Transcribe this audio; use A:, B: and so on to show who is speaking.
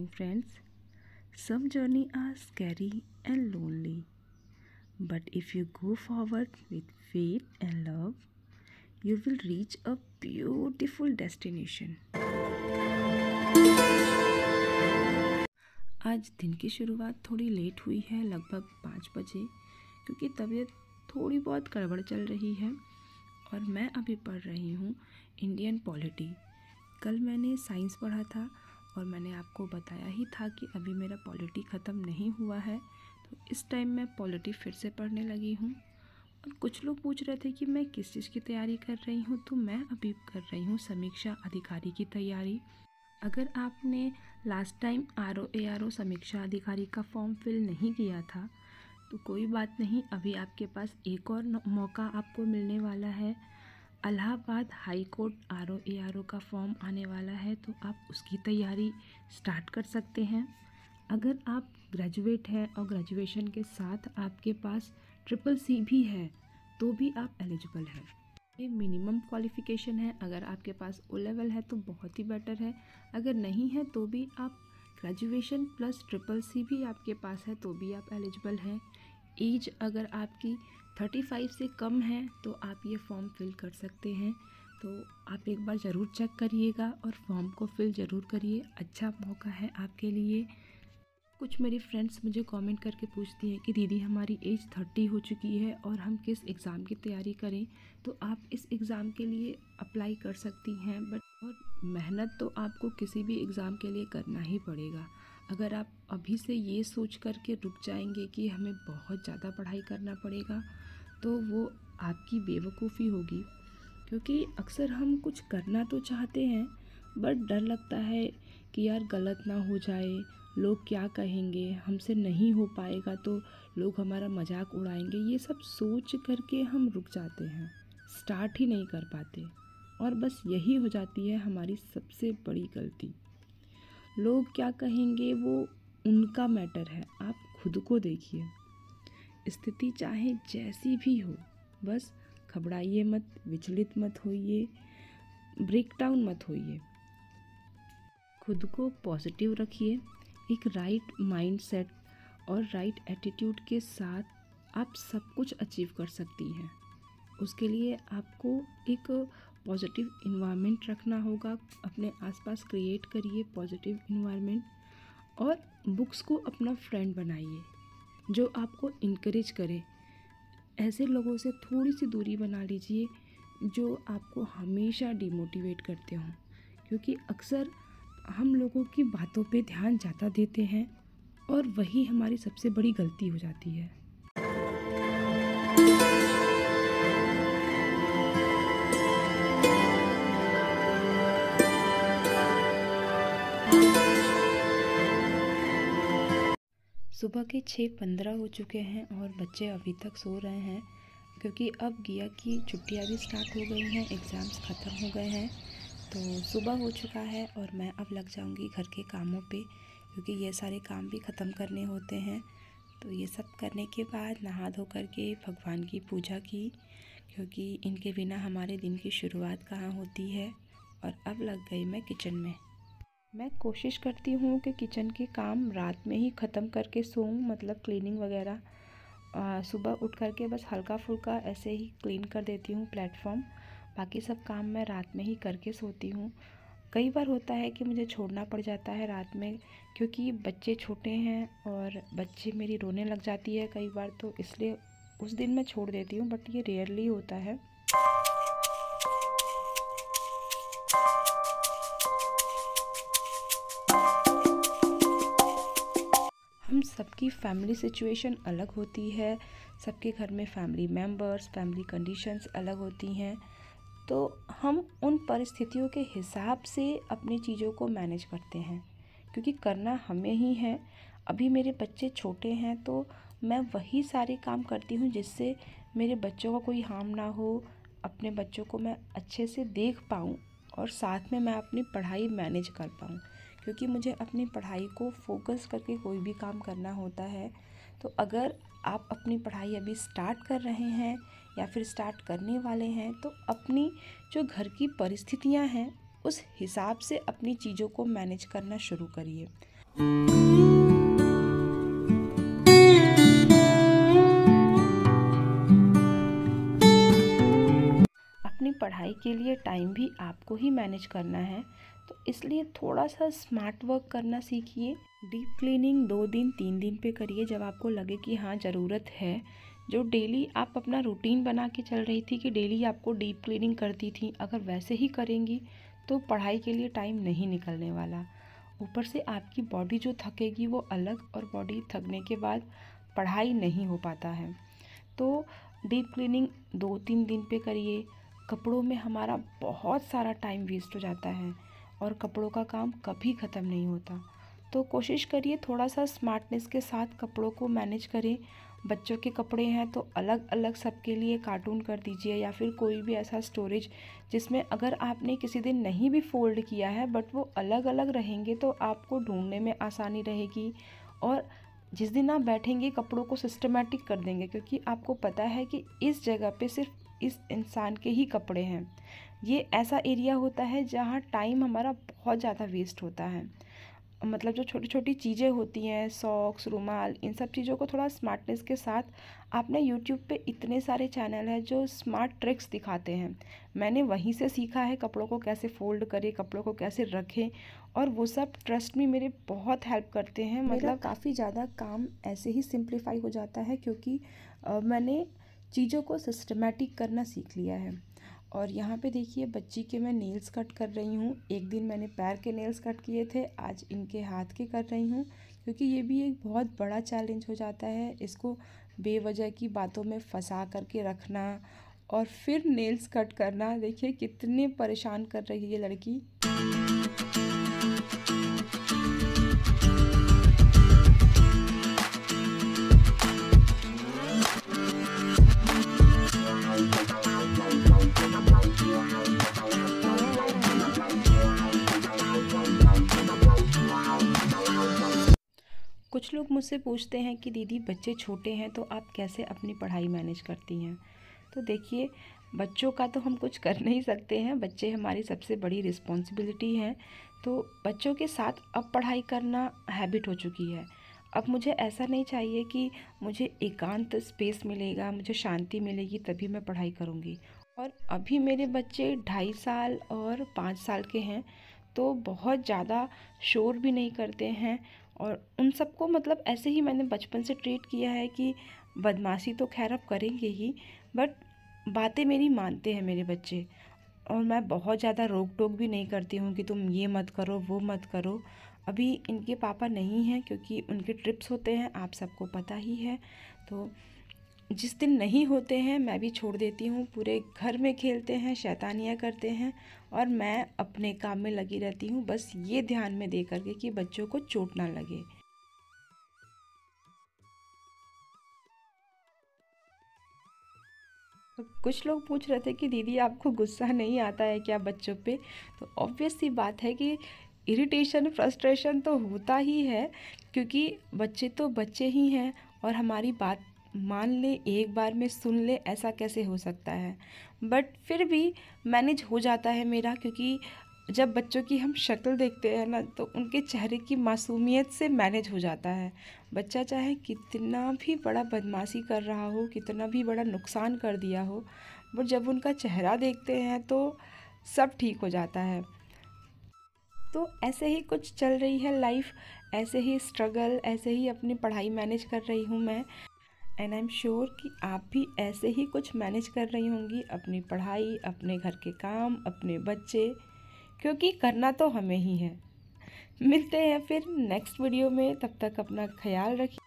A: friends. Some journeys are scary and lonely, but if you go forward with faith and love, you will reach a beautiful destination. आज दिन की शुरुआत थोड़ी late हुई है, लगभग 5 बजे, क्योंकि तबीयत थोड़ी बहुत गड़बड़ चल रही है और मैं अभी पढ़ रही हूँ इंडियन पॉलिटी। कल मैंने साइंस पढ़ा था और मैंने आपको बताया ही था कि अभी मेरा पॉलिटी ख़त्म नहीं हुआ है, तो इस टाइम मैं पॉलिटी फिर से पढ़ने लगी हूँ। और कुछ लोग पूछ रहे थे कि मैं किस चीज़ की तैयारी कर रही हूँ, तो मैं अभी कर रही हूँ समीक्षा अधिकारी की तैयारी। अगर आपने लास्ट टाइम RO समीक्षा अधिकारी का फॉर्म फिल नहीं किया था तो कोई बात नहीं, अभी आपके पास एक और मौका आपको मिलने वाला है। इलाहाबाद हाई कोर्ट RO का फॉर्म आने वाला है, तो आप उसकी तैयारी स्टार्ट कर सकते हैं। अगर आप ग्रेजुएट हैं और ग्रेजुएशन के साथ आपके पास CCC भी है तो भी आप एलिजिबल हैं। ये मिनिमम क्वालिफ़िकेशन है। अगर आपके पास O लेवल है तो बहुत ही बेटर है, अगर नहीं है तो भी आप ग्रेजुएशन प्लस CCC भी आपके पास है तो भी आप एलिजिबल हैं। एज अगर आपकी 35 से कम है तो आप ये फॉर्म फिल कर सकते हैं। तो आप एक बार ज़रूर चेक करिएगा और फॉर्म को फिल ज़रूर करिए, अच्छा मौका है आपके लिए। कुछ मेरी फ्रेंड्स मुझे कमेंट करके पूछती हैं कि दीदी हमारी एज 30 हो चुकी है और हम किस एग्ज़ाम की तैयारी करें, तो आप इस एग्ज़ाम के लिए अप्लाई कर सकती हैं। और मेहनत तो आपको किसी भी एग्ज़ाम के लिए करना ही पड़ेगा। अगर आप अभी से ये सोच कर के रुक जाएंगे कि हमें बहुत ज़्यादा पढ़ाई करना पड़ेगा तो वो आपकी बेवकूफ़ी होगी, क्योंकि अक्सर हम कुछ करना तो चाहते हैं बट डर लगता है कि यार गलत ना हो जाए, लोग क्या कहेंगे, हमसे नहीं हो पाएगा तो लोग हमारा मजाक उड़ाएंगे। ये सब सोच करके हम रुक जाते हैं, स्टार्ट ही नहीं कर पाते और बस यही हो जाती है हमारी सबसे बड़ी गलती। लोग क्या कहेंगे वो उनका मैटर है, आप खुद को देखिए। स्थिति चाहे जैसी भी हो, बस घबराइए मत, विचलित मत होइए, ब्रेक डाउन मत होइए। खुद को पॉजिटिव रखिए। एक राइट माइंडसेट और राइट एटीट्यूड के साथ आप सब कुछ अचीव कर सकती हैं। उसके लिए आपको एक पॉजिटिव इन्वायरमेंट रखना होगा, अपने आसपास क्रिएट करिए पॉजिटिव इन्वायरमेंट और बुक्स को अपना फ्रेंड बनाइए जो आपको इनकरेज करे। ऐसे लोगों से थोड़ी सी दूरी बना लीजिए जो आपको हमेशा डिमोटिवेट करते हों, क्योंकि अक्सर हम लोगों की बातों पे ध्यान ज़्यादा देते हैं और वही हमारी सबसे बड़ी गलती हो जाती है। सुबह के 6:15 हो चुके हैं और बच्चे अभी तक सो रहे हैं, क्योंकि अब गिया की छुट्टियां भी स्टार्ट हो गई हैं, एग्ज़ाम्स ख़त्म हो गए हैं। तो सुबह हो चुका है और मैं अब लग जाऊंगी घर के कामों पे, क्योंकि ये सारे काम भी ख़त्म करने होते हैं। तो ये सब करने के बाद नहा धो करके भगवान की पूजा की, क्योंकि इनके बिना हमारे दिन की शुरुआत कहाँ होती है। और अब लग गई मैं किचन में। मैं कोशिश करती हूँ कि किचन के काम रात में ही ख़त्म करके सोऊं, मतलब क्लीनिंग वगैरह। सुबह उठ करके बस हल्का फुल्का ऐसे ही क्लीन कर देती हूँ प्लेटफॉर्म, बाकी सब काम मैं रात में ही करके सोती हूँ। कई बार होता है कि मुझे छोड़ना पड़ जाता है रात में, क्योंकि बच्चे छोटे हैं और बच्चे मेरी रोने लग जाती है कई बार, तो इसलिए उस दिन मैं छोड़ देती हूँ, बट ये रेयरली होता है। हम सबकी फैमिली सिचुएशन अलग होती है, सबके घर में फैमिली मेम्बर्स, फैमिली कंडीशंस अलग होती हैं, तो हम उन परिस्थितियों के हिसाब से अपनी चीज़ों को मैनेज करते हैं, क्योंकि करना हमें ही है। अभी मेरे बच्चे छोटे हैं तो मैं वही सारे काम करती हूँ जिससे मेरे बच्चों का कोई हार्म ना हो, अपने बच्चों को मैं अच्छे से देख पाऊँ और साथ में मैं अपनी पढ़ाई मैनेज कर पाऊँ, क्योंकि मुझे अपनी पढ़ाई को फोकस करके कोई भी काम करना होता है। तो अगर आप अपनी पढ़ाई अभी स्टार्ट कर रहे हैं या फिर स्टार्ट करने वाले हैं, तो अपनी जो घर की परिस्थितियां हैं उस हिसाब से अपनी चीज़ों को मैनेज करना शुरू करिए। अपनी पढ़ाई के लिए टाइम भी आपको ही मैनेज करना है, तो इसलिए थोड़ा सा स्मार्ट वर्क करना सीखिए। डीप क्लीनिंग 2 दिन 3 दिन पे करिए, जब आपको लगे कि हाँ ज़रूरत है। जो डेली आप अपना रूटीन बना के चल रही थी कि डेली आपको डीप क्लीनिंग करती थी, अगर वैसे ही करेंगी तो पढ़ाई के लिए टाइम नहीं निकलने वाला। ऊपर से आपकी बॉडी जो थकेगी वो अलग, और बॉडी थकने के बाद पढ़ाई नहीं हो पाता है। तो डीप क्लीनिंग 2-3 दिन पे करिए। कपड़ों में हमारा बहुत सारा टाइम वेस्ट हो जाता है और कपड़ों का काम कभी ख़त्म नहीं होता। तो कोशिश करिए थोड़ा सा स्मार्टनेस के साथ कपड़ों को मैनेज करें। बच्चों के कपड़े हैं तो अलग अलग सबके लिए कार्टून कर दीजिए, या फिर कोई भी ऐसा स्टोरेज जिसमें अगर आपने किसी दिन नहीं भी फोल्ड किया है बट वो अलग अलग रहेंगे तो आपको ढूंढने में आसानी रहेगी। और जिस दिन आप बैठेंगे कपड़ों को सिस्टमेटिक कर देंगे, क्योंकि आपको पता है कि इस जगह पे सिर्फ इस इंसान के ही कपड़े हैं। ये ऐसा एरिया होता है जहाँ टाइम हमारा बहुत ज़्यादा वेस्ट होता है। मतलब जो छोटी छोटी चीज़ें होती हैं, सॉक्स, रुमाल, इन सब चीज़ों को थोड़ा स्मार्टनेस के साथ, आपने यूट्यूब पे इतने सारे चैनल हैं जो स्मार्ट ट्रिक्स दिखाते हैं। मैंने वहीं से सीखा है कपड़ों को कैसे फोल्ड करें, कपड़ों को कैसे रखें, और वो सब ट्रस्ट में मेरे बहुत हेल्प करते हैं। मतलब काफ़ी ज़्यादा काम ऐसे ही सिंप्लीफाई हो जाता है, क्योंकि मैंने चीज़ों को सिस्टमेटिक करना सीख लिया है। और यहाँ पे देखिए बच्ची के मैं नेल्स कट कर रही हूँ। एक दिन मैंने पैर के नेल्स कट किए थे, आज इनके हाथ के कर रही हूँ, क्योंकि ये भी एक बहुत बड़ा चैलेंज हो जाता है इसको बेवजह की बातों में फंसा करके रखना और फिर नेल्स कट करना। देखिए कितने परेशान कर रही है ये लड़की। कुछ लोग मुझसे पूछते हैं कि दीदी बच्चे छोटे हैं तो आप कैसे अपनी पढ़ाई मैनेज करती हैं। तो देखिए बच्चों का तो हम कुछ कर नहीं सकते हैं, बच्चे हमारी सबसे बड़ी रिस्पॉन्सिबिलिटी है। तो बच्चों के साथ अब पढ़ाई करना हैबिट हो चुकी है। अब मुझे ऐसा नहीं चाहिए कि मुझे एकांत स्पेस मिलेगा, मुझे शांति मिलेगी तभी मैं पढ़ाई करूँगी। और अभी मेरे बच्चे 2.5 साल और 5 साल के हैं, तो बहुत ज़्यादा शोर भी नहीं करते हैं। और उन सबको मतलब ऐसे ही मैंने बचपन से ट्रीट किया है कि बदमाशी तो खैर अब करेंगे ही, बट बातें मेरी मानते हैं मेरे बच्चे। और मैं बहुत ज़्यादा रोक टोक भी नहीं करती हूँ कि तुम ये मत करो वो मत करो। अभी इनके पापा नहीं हैं क्योंकि उनके ट्रिप्स होते हैं, आप सबको पता ही है। तो जिस दिन नहीं होते हैं मैं भी छोड़ देती हूँ, पूरे घर में खेलते हैं, शैतानियाँ करते हैं, और मैं अपने काम में लगी रहती हूँ, बस ये ध्यान में दे करके कि बच्चों को चोट ना लगे। तो कुछ लोग पूछ रहे थे कि दीदी आपको गुस्सा नहीं आता है क्या बच्चों पे। तो ऑब्वियस सी बात है कि इरिटेशन, फ्रस्ट्रेशन तो होता ही है, क्योंकि बच्चे तो बच्चे ही हैं और हमारी बात मान ले, एक बार में सुन ले, ऐसा कैसे हो सकता है। बट फिर भी मैनेज हो जाता है मेरा, क्योंकि जब बच्चों की हम शक्ल देखते हैं ना तो उनके चेहरे की मासूमियत से मैनेज हो जाता है। बच्चा चाहे कितना भी बड़ा बदमाशी कर रहा हो, कितना भी बड़ा नुकसान कर दिया हो, बट जब उनका चेहरा देखते हैं तो सब ठीक हो जाता है। तो ऐसे ही कुछ चल रही है लाइफ, ऐसे ही स्ट्रगल, ऐसे ही अपनी पढ़ाई मैनेज कर रही हूँ मैं। एंड आई एम श्योर कि आप भी ऐसे ही कुछ मैनेज कर रही होंगी, अपनी पढ़ाई, अपने घर के काम, अपने बच्चे, क्योंकि करना तो हमें ही है। मिलते हैं फिर नेक्स्ट वीडियो में, तब तक अपना ख्याल रखिए।